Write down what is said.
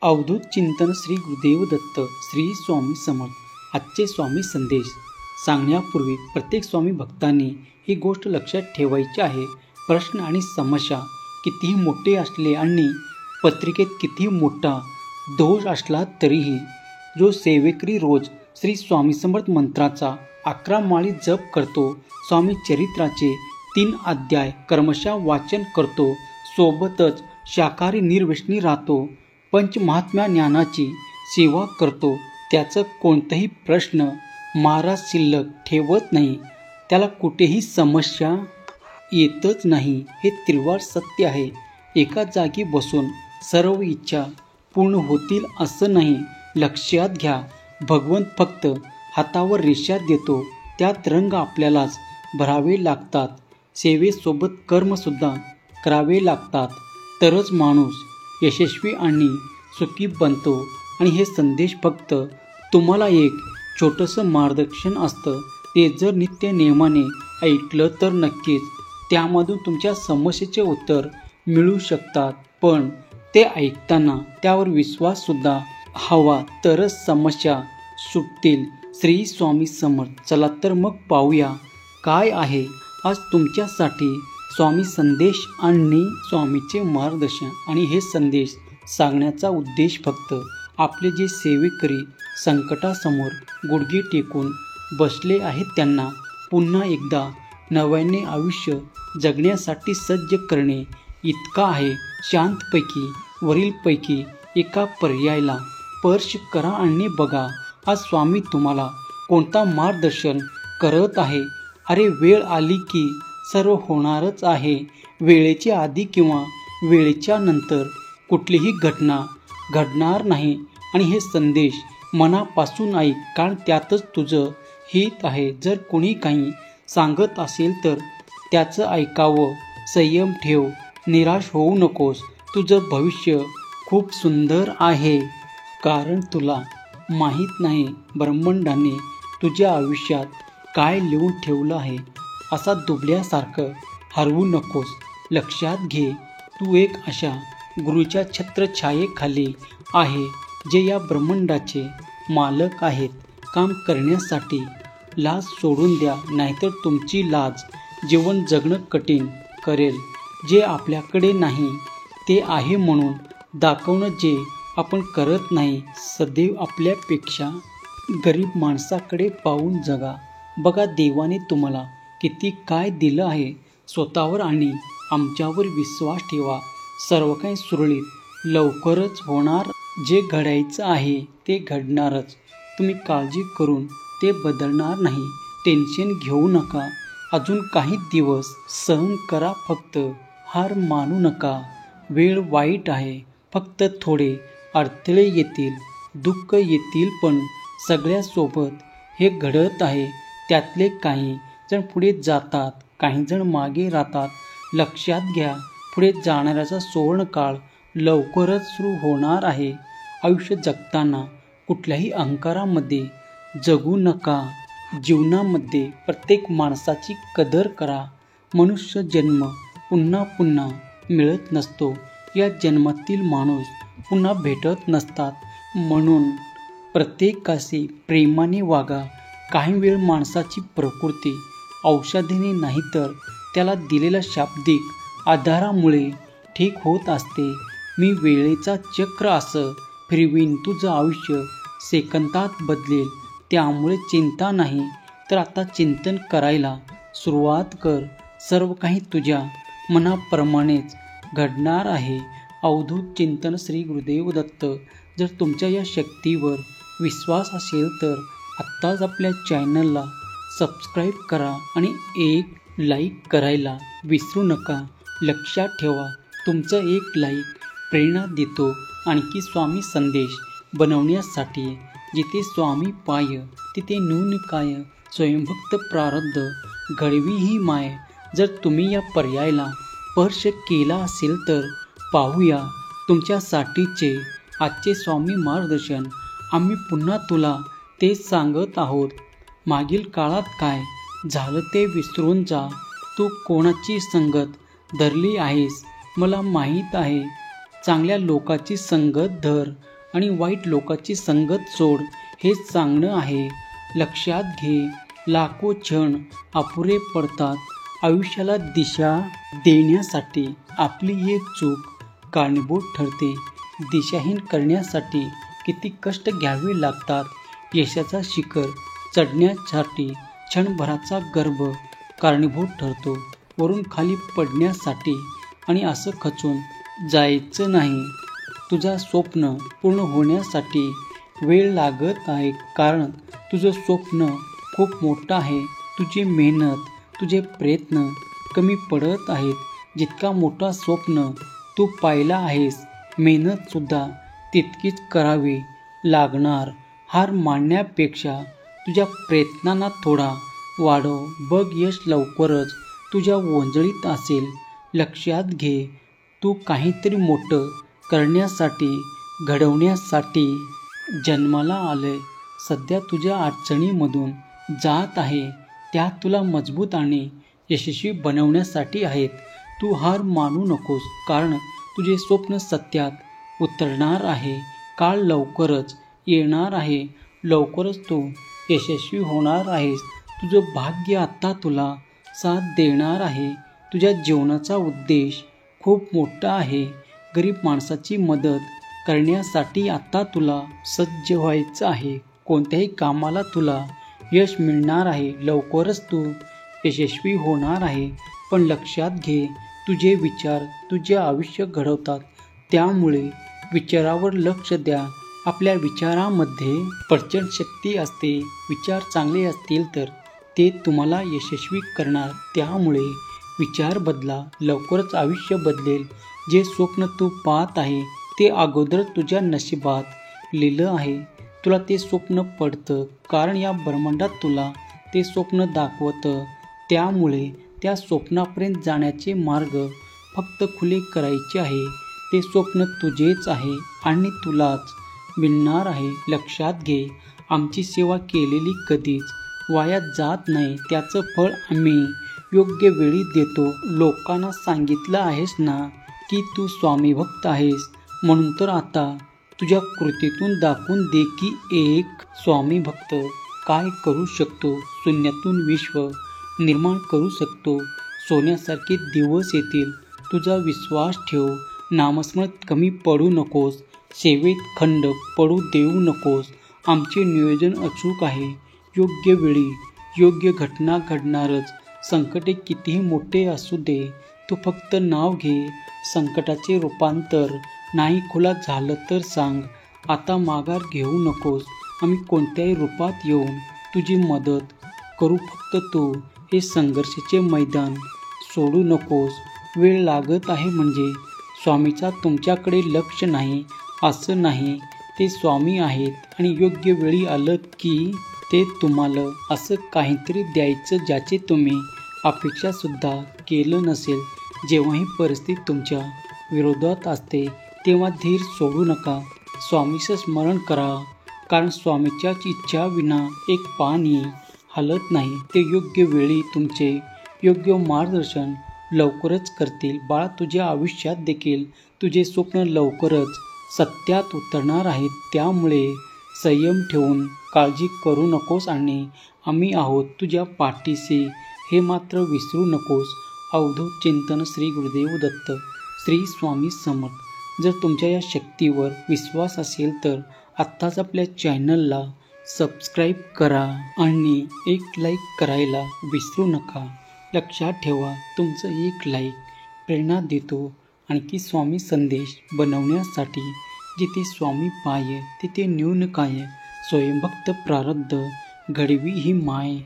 अवधूत चिंतन श्री गुरुदेव दत्त श्री स्वामी समर्थ। आजचे स्वामी संदेश सांगण्यापूर्वी प्रत्येक स्वामी भक्तांनी ही गोष्ट लक्षात ठेवायची आहे। प्रश्न आणि समस्या कितीही मोठे असले आणि पत्रिकेत कितीही मोठा दोष असला तरीही जो सेवेकरी रोज श्री स्वामी समर्थ मंत्राचा 11 माळी जप करतो, स्वामी चरित्राचे 3 अध्याय क्रमशः वाचन करतो, सोबतच शाकाहारी निर्व्यसनी राहतो, पंचमहात्म्या ज्ञानाची सेवा करतो, त्याचं कोणताही प्रश्न महाराज शिल्लक ठेवत नाही, त्याला कुठेही समस्या येतच नाही, हे त्रिवार सत्य आहे। एका जागी बसून सर्व इच्छा पूर्ण होतील असं नाही, लक्षात घ्या। भगवंत फक्त हातावर रेषा देतो, त्यात रंग आपल्यालाच भरावे लागतात, सेवेसोबत कर्मसुद्धा करावे लागतात, तरच माणूस यशस्वी आणि सुखी बनतो। आणि हे संदेश फक्त तुम्हाला एक छोटंसं मार्गदर्शन असतं, ते जर नित्य नियमाने ऐकलं तर नक्कीच त्यामधून तुमच्या समस्येचे उत्तर मिळू शकतात, पण ते ऐकताना त्यावर विश्वाससुद्धा हवा, तरच समस्या सुटतील। श्री स्वामी समर्थ। चला तर मग पाहूया काय आहे आज तुमच्यासाठी स्वामी संदेश आणि स्वामीचे मार्गदर्शन। आणि हे संदेश सांगण्याचा उद्देश फक्त आपले जे सेवेकरी संकटासमोर गुडघे टेकून बसले आहेत त्यांना पुन्हा एकदा नव्याने आयुष्य जगण्यासाठी सज्ज करणे इतका आहे। शांतपैकी वरीलपैकी एका पर्यायाला स्पर्श करा आणि बघा आज स्वामी तुम्हाला कोणता मार्गदर्शन करत आहे। अरे वेळ आली की सर्व होणारच आहे, वेळेच्या आधी किंवा वेळेच्या नंतर कुठलीही घटना घडणार नाही। आणि हे संदेश मनापासून ऐक, कारण त्यातच तुझं हित आहे। जर कोणी काही सांगत असेल तर त्याचं ऐकावं, संयम ठेव, निराश होऊ नकोस, तुझं भविष्य खूप सुंदर आहे, कारण तुला माहीत नाही ब्रह्मांडाने तुझ्या आयुष्यात काय लिहून ठेवलं आहे। असा दुबल्यासारखं हरवू नकोस। लक्षात घे, तू एक अशा गुरुच्या छत्रछायेखाली आहे जे या ब्रह्मांडाचे मालक आहेत। काम करण्यासाठी लाज सोडून द्या, नाहीतर तुमची लाज जीवन जगणं कठीण करेल। जे आपल्याकडे नाही ते आहे म्हणून दाखवणं जे आपण करत नाही। सदैव आपल्यापेक्षा गरीब माणसाकडे पाहून जगा। बघा देवाने तुम्हाला किती काय दिलं आहे, स्वतःवर आणि आमच्यावर विश्वास ठेवा, सर्व काही सुरळीत लवकरच होणार। जे घडायचं आहे ते घडणारच, तुम्ही काळजी करून ते बदलणार नाही, टेन्शन घेऊ नका, अजून काही दिवस सहन करा, फक्त हार मानू नका। वेळ वाईट आहे, फक्त थोडे अडथळे येतील, दुःख येतील, पण सगळ्यासोबत हे घडत आहे। त्यातले काही जण पुढे जातात, काही जण मागे राहतात। लक्षात घ्या, पुढे जाणाऱ्याचा सुवर्णकाळ लवकरच सुरू होणार आहे। आयुष्य जगताना कुठल्याही अहंकारामध्ये जगू नका। जीवनामध्ये प्रत्येक माणसाची कदर करा। मनुष्य जन्म पुन्हा पुन्हा मिळत नसतो, या जन्मातील माणूस पुन्हा भेटत नसतात, म्हणून प्रत्येकाशी प्रेमाने वागा। काही वेळ माणसाची प्रकृती औषधाने नाही तर त्याला दिलेल्या शाब्दिक आधारामुळे ठीक होत असते। मी वेळेचा चक्र असं फिरवीन, तुझं आयुष्य सेकंदात बदलेल, त्यामुळे चिंता नाही, तर आता चिंतन करायला सुरुवात कर, सर्व काही तुझ्या मनाप्रमाणेच घडणार आहे। अवधूत चिंतन श्री गुरुदेव दत्त। जर तुमच्या या शक्तीवर विश्वास असेल तर आत्ताच आपल्या चॅनलला सबस्क्राईब करा आणि एक लाईक करायला विसरू नका। लक्षात ठेवा, तुमचं एक लाईक प्रेरणा देतो आणखी स्वामी संदेश बनवण्यासाठी। जिथे स्वामी पाय तिथे नून काय, स्वयंभक्त प्रारब्ध घडवी ही माय। जर तुम्ही या पर्यायाला स्पर्श केला असेल तर पाहूया तुमच्यासाठीचे आजचे स्वामी मार्गदर्शन। आम्ही पुन्हा तुला तेच सांगत आहोत, मागील काळात काय झालं ते विसरून जा, तू कोणाची संगत धरली आहेस मला माहीत आहे, चांगल्या लोकांची संगत धर आणि वाईट लोकांची संगत सोड, हे सांगणं आहे. लक्षात घे, लाखो क्षण अपुरे पडतात आयुष्याला दिशा देण्यासाठी. आपली एक चूक कारणीभूत ठरते. दिशाहीन करण्यासाठी किती कष्ट घ्यावे लागतात. यशाचा शिखर चढण्यासाठी क्षणभराचा गर्भ कारणीभूत ठरतो. वरून खाली पडण्यासाठी आणि असं खचून जायचं नाही. तुझा स्वप्न पूर्ण होण्यासाठी वेळ लागत आहे, कारण तुझं स्वप्न खूप मोठं आहे. तुझी मेहनत, तुझे प्रयत्न कमी पडत आहेत. जितका मोठा स्वप्न तू पाहिला आहेस, मेहनतसुद्धा तितकीच करावी लागणार. हार मानण्यापेक्षा तुझ्या प्रयत्नांना थोडा वाढव. बघ, यश लवकरच तुझ्या ओंजळीत असेल. लक्षात घे, तू काहीतरी मोठं करण्यासाठी, घडवण्यासाठी जन्माला आलंय. सध्या तुझ्या अडचणीमधून जात आहे, त्या तुला मजबूत आणि यशस्वी बनवण्यासाठी आहेत. तू हार मानू नकोस, कारण तुझे स्वप्न सत्यात उतरणार आहे. काळ लवकरच येणार आहे. लवकरच तू यशस्वी होणार आहेस. तुझं भाग्य आता तुला साथ देणार आहे. तुझ्या जीवनाचा उद्देश खूप मोठा आहे. गरीब माणसाची मदत करण्यासाठी आता तुला सज्ज व्हायचं आहे. कोणत्याही कामाला तुला यश मिळणार आहे. लवकरच तू यशस्वी होणार आहे. पण लक्षात घे, तुझे विचार तुझे आयुष्य घडवतात. त्यामुळे विचारावर लक्ष द्या. आपल्या विचारामध्ये प्रचंड शक्ती असते. विचार चांगले असतील तर ते तुम्हाला यशस्वी करणार. त्यामुळे विचार बदला. लवकरच आयुष्य बदलेल. जे स्वप्न तू पाहत आहे ते अगोदर तुझ्या नशिबात लिहिलं आहे. तुला ते स्वप्न पडतं, कारण या ब्रह्मांडात तुला ते स्वप्न दाखवतं. त्यामुळे त्या स्वप्नापर्यंत जाण्याचे मार्ग फक्त खुले करायचे आहे. ते स्वप्न तुझेच आहे आणि तुलाच मिळणार आहे. लक्षात घे, आमची सेवा केलेली कधीच वाया जात नाही. त्याचं फळ आम्ही योग्य वेळी देतो. लोकांना सांगितलं आहेस ना की तू स्वामी भक्त आहेस, म्हणून तर आता तुझ्या कृतीतून दाखवून दे की एक स्वामी भक्त काय करू शकतो. शून्यातून विश्व निर्माण करू शकतो. सोन्यासारखे दिवस येतील. तुझा विश्वास ठेव. नामस्मरणात कमी पडू नकोस. सेवेत खंड पडू देऊ नकोस. आमचे नियोजन अचूक आहे. योग्य वेळी योग्य घटना घडणारच. संकटे कितीही मोठे असू दे, तू फक्त नाव घे. संकटाचे रूपांतर नाही खुला झालं तर सांग. आता माघार घेऊ नकोस. आम्ही कोणत्याही रूपात येऊन तुझी मदत करू. फक्त तू हे संघर्षाचे मैदान सोडू नकोस. वेळ लागत आहे म्हणजे स्वामीचा तुमच्याकडे लक्ष नाही असं नाही. ते स्वामी आहेत आणि योग्य वेळी आलं की ते तुम्हाला असं काहीतरी द्यायचं ज्याची तुम्ही अपेक्षासुद्धा केलं नसेल. जेव्हा ही परिस्थिती तुमच्या विरोधात असते तेव्हा धीर सोडू नका. स्वामीचं स्मरण करा, कारण स्वामीच्याच इच्छा विना एक पाणी हलत नाही. ते योग्य वेळी तुमचे योग्य मार्गदर्शन लवकरच करतील. बाळा, तुझ्या आयुष्यात देखील तुझे स्वप्न लवकरच सत्यात उतरणार आहेत. त्यामुळे संयम ठेवून काळजी करू नकोस आणि आम्ही आहोत तुझ्या पाठीशी, हे मात्र विसरू नकोस. अवधूत चिंतन. श्री गुरुदेव दत्त. श्री स्वामी समर्थ. जर तुमच्या या शक्तीवर विश्वास असेल तर आत्ताच आपल्या चॅनलला सबस्क्राईब करा आणि एक लाईक करायला विसरू नका. लक्षात ठेवा, तुमचं एक लाईक प्रेरणा देतो आणखी स्वामी संदेश बनवण्यासाठी. जिथे स्वामी पाय तिथे न्यून काय. स्वयंभक्त प्रारब्ध घडवी ही माय.